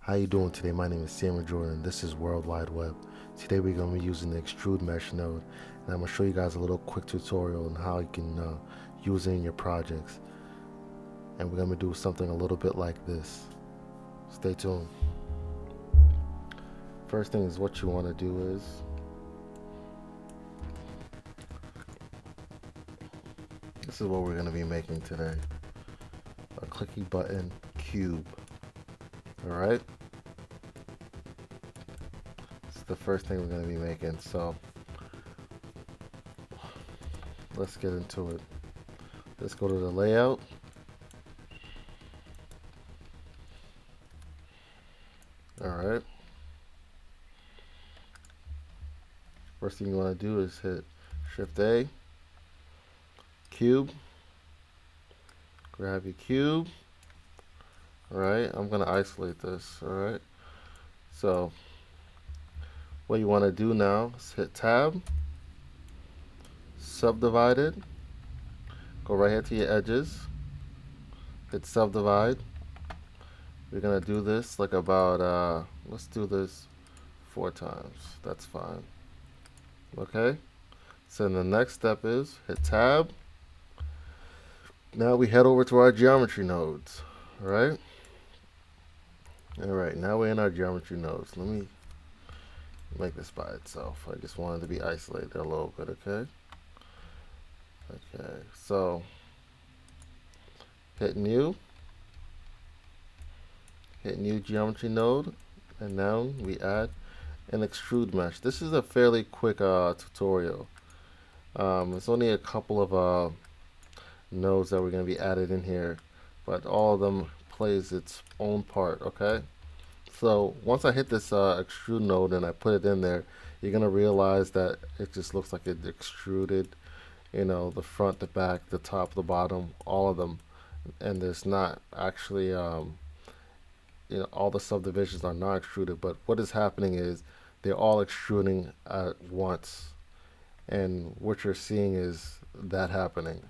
How you doing today? My name is Samuel Jordan. This is World Wide Web. Today we're going to be using the Extrude Mesh node, and I'm going to show you guys a little quick tutorial on how you can use it in your projects. And we're going to do something a little bit like this. Stay tuned. First thing is what you want to do is this is what we're going to be making today. A clicky button cube. Alright? This is the first thing we're going to be making. So let's get into it. Let's go to the layout. Alright. First thing you want to do is hit Shift A, cube, grab your cube. Alright, I'm going to isolate this. Alright, so what you want to do now is hit Tab, subdivide it, go right here to your edges, hit subdivide. We're going to do this like about, let's do this 4 times. That's fine. Okay, so the next step is hit Tab. Now we head over to our geometry nodes. Alright, now we're in our geometry nodes. Let me make this by itself. I just wanted to be isolated a little bit, okay? Okay, so hit new geometry node, and now we add an extrude mesh. This is a fairly quick tutorial. It's only a couple of nodes that we're going to be added in here, but all of them plays its own part. Okay, so once I hit this extrude node and I put it in there, you're going to realize that it just looks like it extruded, you know, the front, the back, the top, the bottom, all of them, and there's not actually you know, all the subdivisions are not extruded, but what is happening is they're all extruding at once, and what you're seeing is that happening.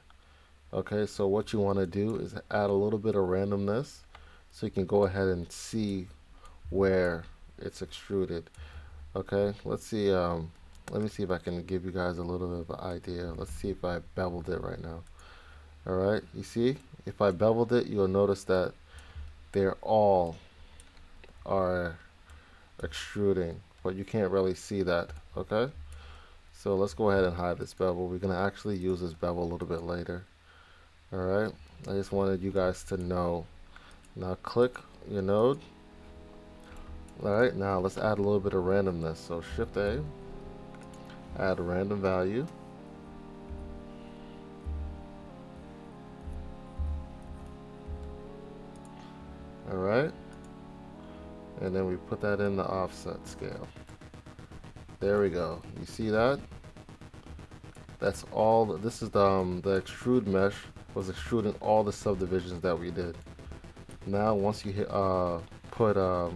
Okay, so what you want to do is add a little bit of randomness so you can go ahead and see where it's extruded. Okay, let's see, let me see if I can give you guys a little bit of an idea. Let's see if I beveled it right now. Alright, you see, if I beveled it, you'll notice that they're all are extruding, but you can't really see that. Okay, so let's go ahead and hide this bevel. We're going to actually use this bevel a little bit later. Alright, I just wanted you guys to know. Now click your node. Alright, now let's add a little bit of randomness. So Shift A, add a random value. Alright, and then we put that in the offset scale. There we go. You see that? That's all. This is the extrude mesh was extruding all the subdivisions that we did. Now once you hit, put a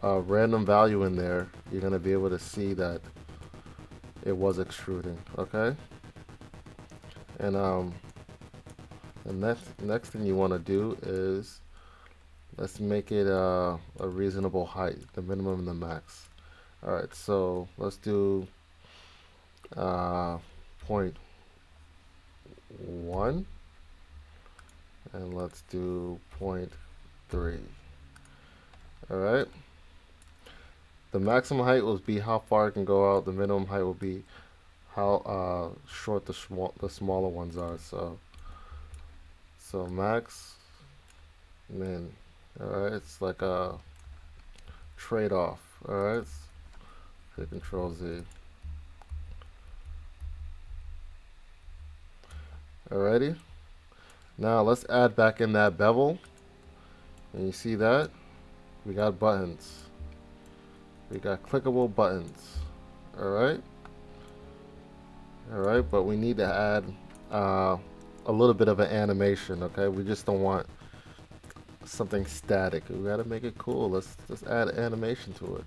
random value in there, you're gonna be able to see that it was extruding. Okay, and the next thing you want to do is let's make it a reasonable height, the minimum and the max. Alright, so let's do 0.1, and let's do 0.3. Alright, the maximum height will be how far it can go out. The minimum height will be how short the smaller ones are. So max, min. Alright, it's like a trade-off. Alright, hit Control Z. Alrighty, now let's add back in that bevel, and you see that we got buttons. We got clickable buttons. Alright, but we need to add a little bit of an animation. Okay, we just don't want something static. We gotta make it cool. Let's add animation to it.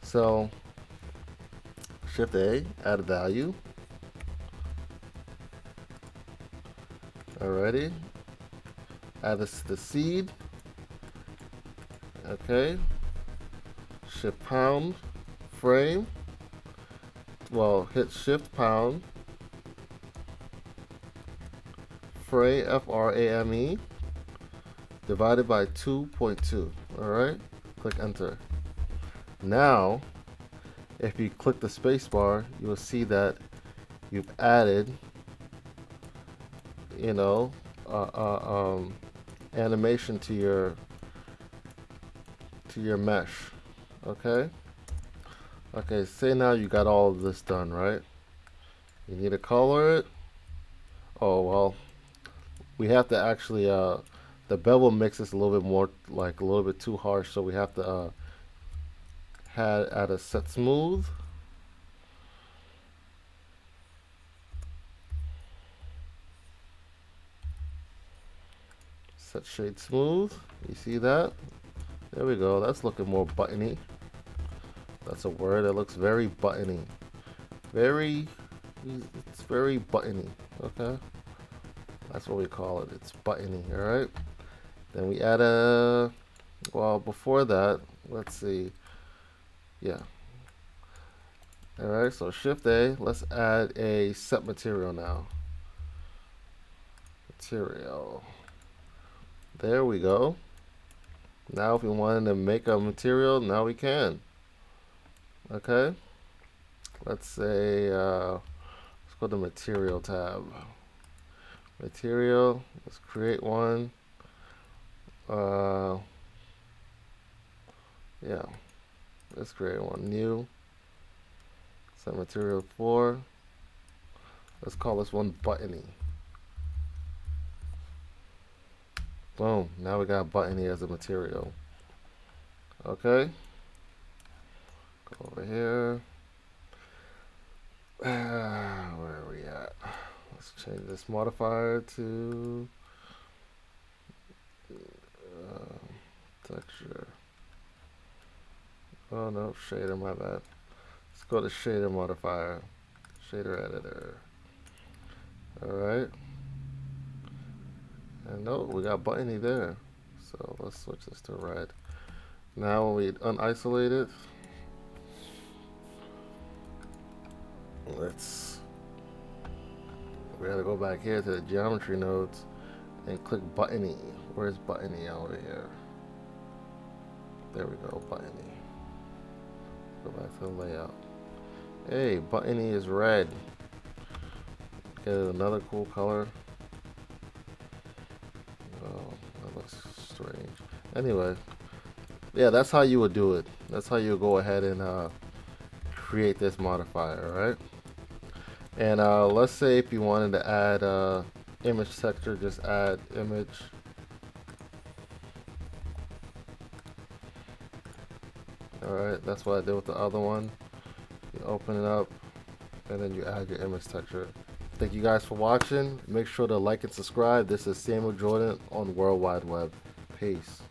So Shift A, add a value. Alrighty, add this to the seed, Okay, shift pound frame. Well, hit shift pound frame, frame, divided by 2.2. Alright, click enter. Now, if you click the spacebar, you will see that you've added, you know, animation to your mesh. Okay. Okay. Say now you got all of this done, right? You need to color it. Oh well, we have to actually the bevel makes this a little bit more like a little bit too harsh, so we have to add a set smooth. Set shade smooth. You see that? There we go. That's looking more buttony. That's a word. It looks very buttony. It's very buttony. Okay. That's what we call it. It's buttony. All right. Then we add well, before that, let's see. Yeah. All right. So Shift A. Let's add a set material now. Material. There we go. Now if we wanted to make a material, now we can. Okay. Let's say, let's go to material tab. Material, let's create one. Yeah, let's create one new. Set material 4. Let's call this one buttony. Boom, now we got buttony as a material. Okay, go over here. Where are we at? Let's change this modifier to texture. Oh no, shader, my bad. Let's go to shader modifier, shader editor. Alright. And no, we got buttony there. So let's switch this to red. Now when we unisolate it, we gotta go back here to the geometry nodes and click buttony. Where's buttony over here? There we go, buttony. Go back to the layout. Hey, buttony is red. Get another cool color. Oh, that looks strange. Anyway, yeah, that's how you would do it. That's how you go ahead and create this modifier, right? And let's say if you wanted to add image texture, just add image. Alright, that's what I did with the other one. You open it up and then you add your image texture. Thank you guys for watching. Make sure to like and subscribe. This is Samuel Jordan on World Wide Web. Peace.